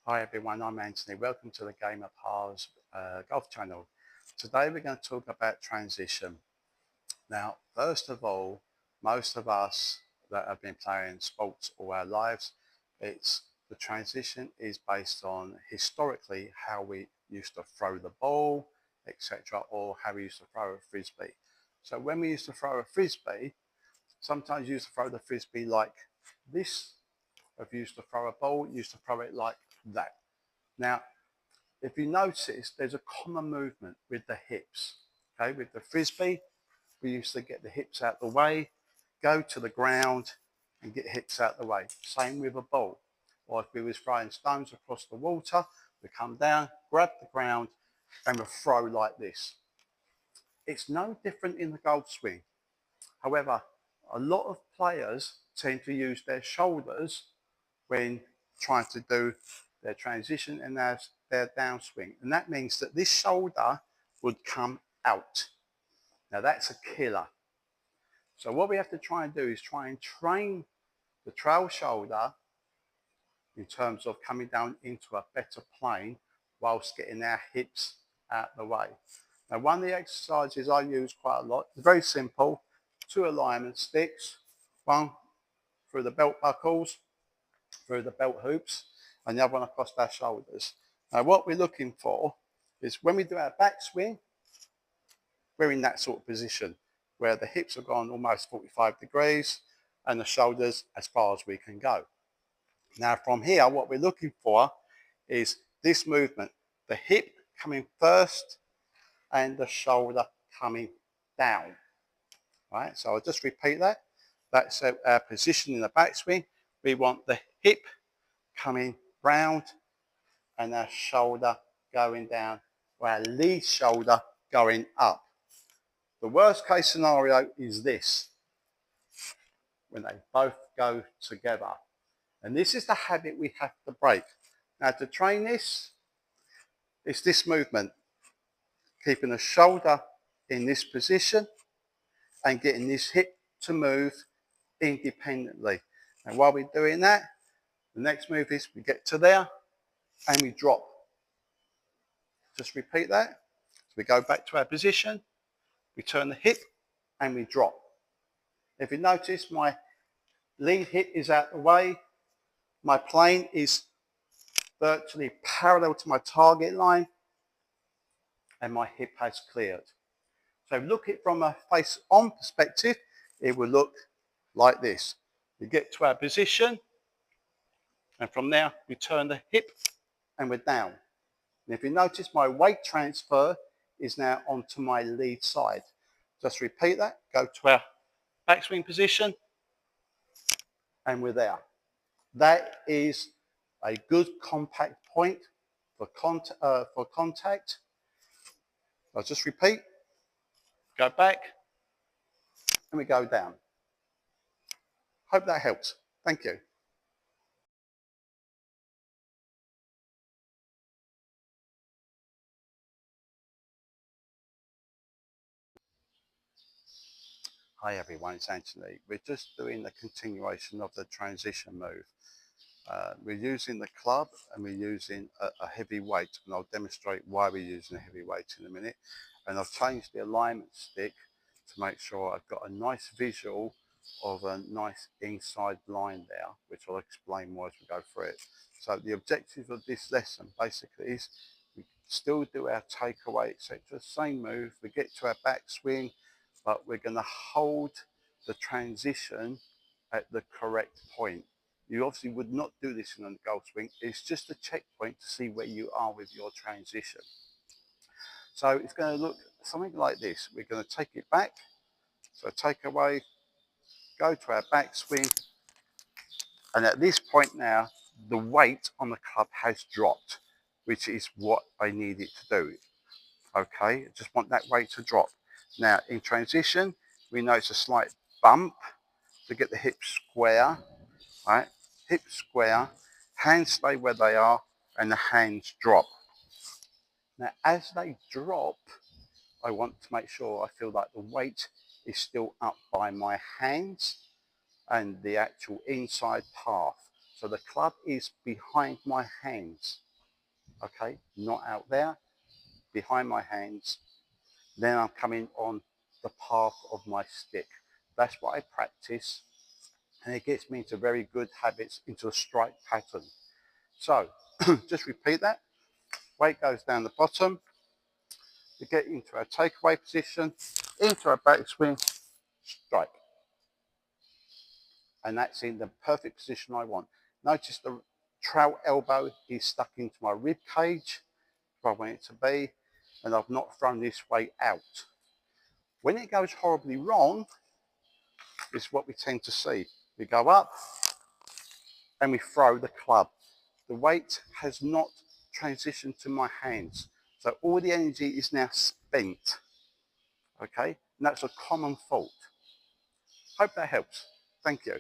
Hi everyone, I'm Anthony. Welcome to the Game of Pars Golf channel. Today we're going to talk about transition. Now, first of all, most of us that have been playing sports all our lives, the transition is based on historically how we used to throw the ball, etc., or how we used to throw a frisbee. So when we used to throw a frisbee, sometimes you used to throw the frisbee like this. If you used to throw a ball, you used to throw it like that. Now, if you notice, there's a common movement with the hips. Okay, with the frisbee, we used to get the hips out the way, go to the ground, and get hips out the way. Same with a ball. Or if we was throwing stones across the water, we come down, grab the ground, and we throw like this. It's no different in the golf swing. However, a lot of players tend to use their shoulders when trying to do their transition and their downswing. And that means that this shoulder would come out. Now that's a killer. So what we have to try and do is try and train the trail shoulder in terms of coming down into a better plane whilst getting our hips out the way. Now one of the exercises I use quite a lot, very simple, 2 alignment sticks, one through the belt buckles, through the belt hoops, and the other one across our shoulders. Now what we're looking for is when we do our backswing, we're in that sort of position where the hips have gone almost 45 degrees and the shoulders as far as we can go. Now from here, what we're looking for is this movement, the hip coming first and the shoulder coming down. Right, so I'll just repeat that. That's our position in the backswing. We want the hip coming round and our shoulder going down, or our lead shoulder going up. The worst case scenario is this, when they both go together. And this is the habit we have to break. Now to train this, it's this movement, keeping the shoulder in this position and getting this hip to move independently. And while we're doing that, the next move is we get to there and we drop. Just repeat that. So we go back to our position, we turn the hip and we drop. If you notice, my lead hip is out the way, my plane is virtually parallel to my target line, and my hip has cleared. So look at it from a face on perspective, it will look like this. We get to our position, and from there we turn the hip and we're down. And if you notice, my weight transfer is now onto my lead side. Just repeat that, go to our backswing position, and we're there. That is a good compact point for contact. I'll just repeat, go back, and we go down. Hope that helps. Thank you. Hi everyone, it's Anthony. We're just doing the continuation of the transition move. We're using the club and we're using a heavy weight, and I'll demonstrate why we're using a heavy weight in a minute. And I've changed the alignment stick to make sure I've got a nice visual of a nice inside line there, which I'll explain more as we go through it. So the objective of this lesson basically is we still do our takeaway, etc. Same move, we get to our backswing, but we're going to hold the transition at the correct point. You obviously would not do this in a golf swing. It's just a checkpoint to see where you are with your transition. So it's going to look something like this. We're going to take it back. So take away, go to our backswing. And at this point now, the weight on the club has dropped, which is what I need it to do. Okay, I just want that weight to drop. Now in transition, we notice a slight bump to get the hips square, right? Hips square, hands stay where they are, and the hands drop. Now as they drop, I want to make sure I feel like the weight is still up by my hands and the actual inside path. So the club is behind my hands, okay? Not out there, behind my hands. Then I'm coming on the path of my stick. That's what I practice, and it gets me into very good habits, into a strike pattern. So just repeat that. Weight goes down the bottom. We get into a takeaway position, into a backswing, strike. And that's in the perfect position I want. Notice the trowel elbow is stuck into my rib cage, where I want it to be, and I've not thrown this weight out. When it goes horribly wrong, is what we tend to see. We go up and we throw the club. The weight has not transitioned to my hands. So all the energy is now spent. Okay? And that's a common fault. Hope that helps. Thank you.